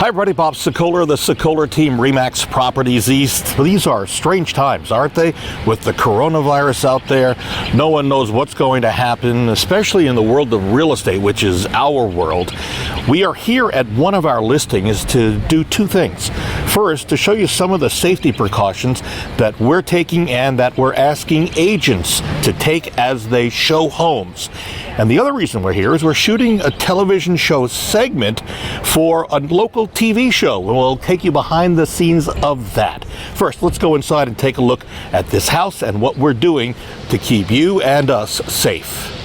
Hi everybody, Bob Sokoler, the Sokoler team, RE/MAX Properties East. These are strange times, aren't they? With the coronavirus out there, no one knows what's going to happen, especially in the world of real estate, which is our world. We are here at one of our listings to do two things. First, to show you some of the safety precautions that we're taking and that we're asking agents to take as they show homes. And the other reason we're here is we're shooting a television show segment for a local TV show. We'll take you behind the scenes of that. First, let's go inside and take a look at this house and what we're doing to keep you and us safe.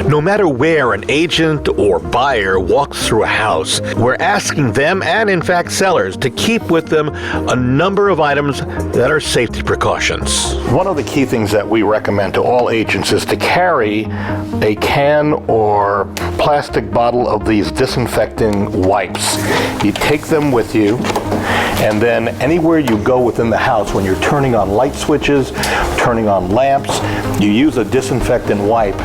No matter where an agent or buyer walks through a house, we're asking them, and in fact sellers, to keep with them a number of items that are safety precautions. One of the key things that we recommend to all agents is to carry a can or plastic bottle of these disinfecting wipes. You take them with you, and then anywhere you go within the house, when you're turning on light switches, turning on lamps, you use a disinfectant wipe.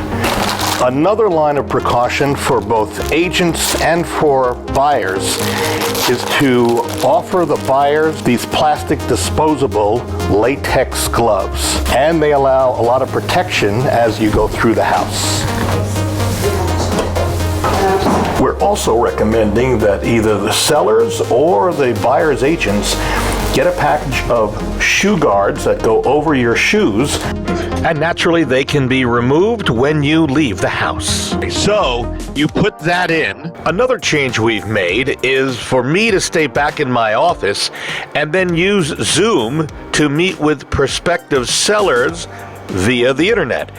Another line of precaution for both agents and for buyers is to offer the buyers these plastic disposable latex gloves, and they allow a lot of protection as you go through the house. We're also recommending that either the sellers or the buyer's agents get a package of shoe guards that go over your shoes, and naturally they can be removed when you leave the house. So you put that in. Another change we've made is for me to stay back in my office and then use Zoom to meet with prospective sellers via the internet.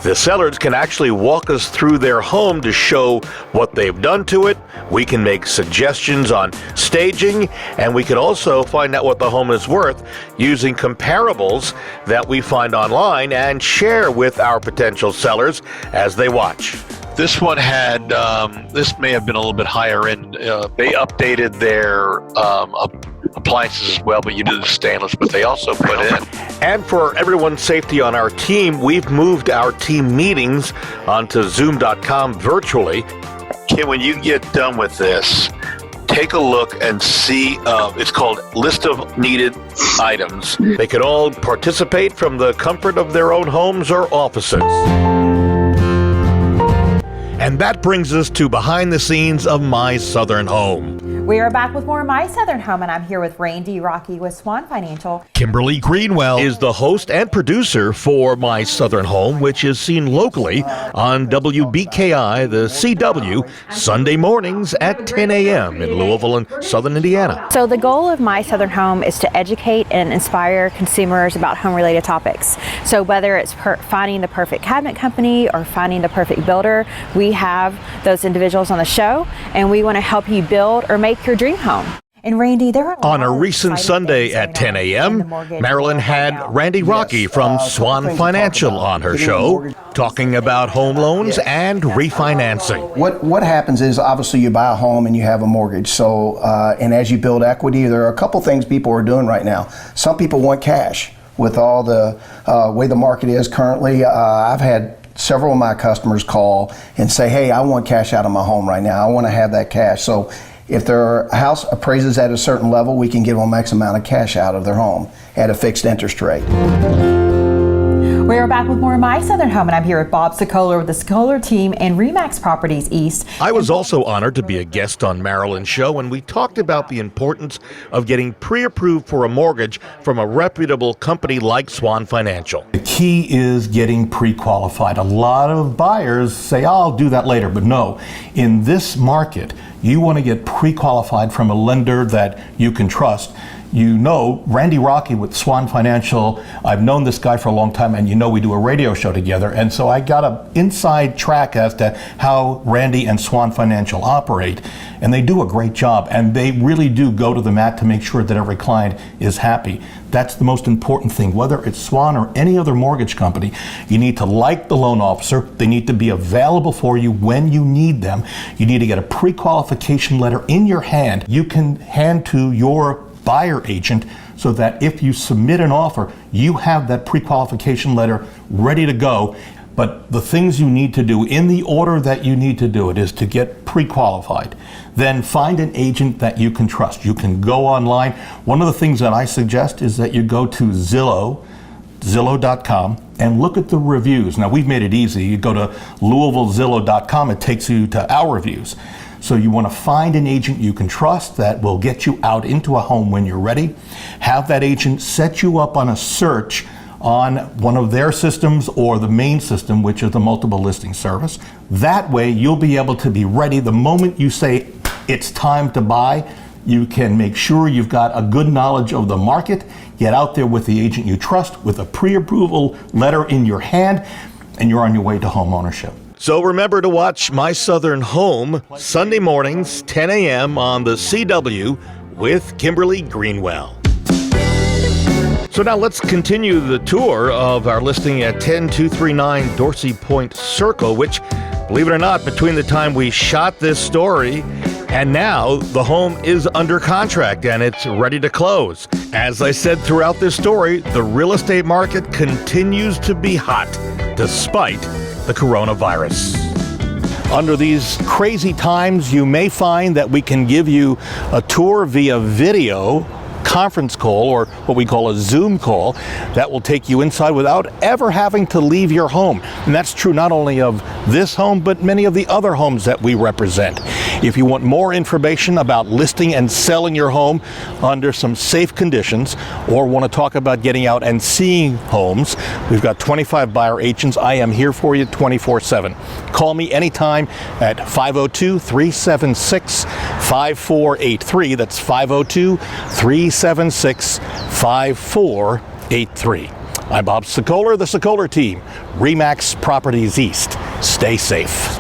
The sellers can actually walk us through their home to show what they've done to it. We can make suggestions on staging, and we can also find out what the home is worth using comparables that we find online and share with our potential sellers as they watch. This one had, this may have been a little bit higher end. They updated their appliances as well, but you did the stainless, but they also put in. And for everyone's safety on our team, we've moved our team meetings onto Zoom.com virtually. Kim, when you get done with this, take a look and see, it's called List of Needed Items. They could all participate from the comfort of their own homes or offices. And that brings us to behind the scenes of My Southern Home. We are back with more My Southern Home, and I'm here with Randy Rocky with Swan Financial. Kimberly Greenwell is the host and producer for My Southern Home, which is seen locally on WBKI, the CW, Sunday mornings at 10 a.m. in Louisville and Southern Indiana. So the goal of My Southern Home is to educate and inspire consumers about home-related topics. So whether it's finding the perfect cabinet company or finding the perfect builder, we have those individuals on the show, and we want to help you build or make your dream home. And Randy, there are on a recent Sunday at 10 a.m., Marilyn had Randy Rocky from Swan Financial on her show, talking about home loans and refinancing. What happens is, obviously, you buy a home and you have a mortgage. So, and as you build equity, there are a couple things people are doing right now. Some people want cash with all the way the market is currently. I've had several of my customers call and say, hey, I want cash out of my home right now. I want to have that cash. So if their house appraises at a certain level, we can give them X amount of cash out of their home at a fixed interest rate. We are back with more of My Southern Home, and I'm here with Bob Sokoler with the Sokoler team and RE/MAX Properties East. I was also honored to be a guest on Marilyn's show, and we talked about the importance of getting pre-approved for a mortgage from a reputable company like Swan Financial. The key is getting pre-qualified. A lot of buyers say, oh, I'll do that later, but no. In this market, you want to get pre-qualified from a lender that you can trust. You know, Randy Rocky with Swan Financial, I've known this guy for a long time, and you know we do a radio show together, and so I got an inside track as to how Randy and Swan Financial operate, and they do a great job, and they really do go to the mat to make sure that every client is happy. That's the most important thing. Whether it's Swan or any other mortgage company, you need to like the loan officer. They need to be available for you when you need them. You need to get a pre-qualification letter in your hand. You can hand to your buyer agent so that if you submit an offer, you have that pre-qualification letter ready to go. But the things you need to do in the order that you need to do it is to get pre-qualified. Then find an agent that you can trust. You can go online. One of the things that I suggest is that you go to Zillow.com, and look at the reviews. Now, we've made it easy. You go to LouisvilleZillow.com, it takes you to our reviews. So you want to find an agent you can trust that will get you out into a home when you're ready. Have that agent set you up on a search on one of their systems or the main system, which is the multiple listing service. That way, you'll be able to be ready the moment you say it's time to buy. You can make sure you've got a good knowledge of the market, get out there with the agent you trust with a pre-approval letter in your hand, and you're on your way to home ownership. So remember to watch My Southern Home Sunday mornings, 10 a.m. on the CW with Kimberly Greenwell. So now let's continue the tour of our listing at 10239 Dorsey Point Circle, which, believe it or not, between the time we shot this story and now, the home is under contract and it's ready to close. As I said throughout this story, the real estate market continues to be hot despite the coronavirus. Under these crazy times, you may find that we can give you a tour via video conference call, or what we call a Zoom call, that will take you inside without ever having to leave your home. And that's true not only of this home, but many of the other homes that we represent. If you want more information about listing and selling your home under some safe conditions, or want to talk about getting out and seeing homes, we've got 25 buyer agents. I am here for you 24/7. Call me anytime at 502-376-5483. That's 502-376-5483. I'm Bob Sokoler, the Sokoler team, RE/MAX Properties East. Stay safe.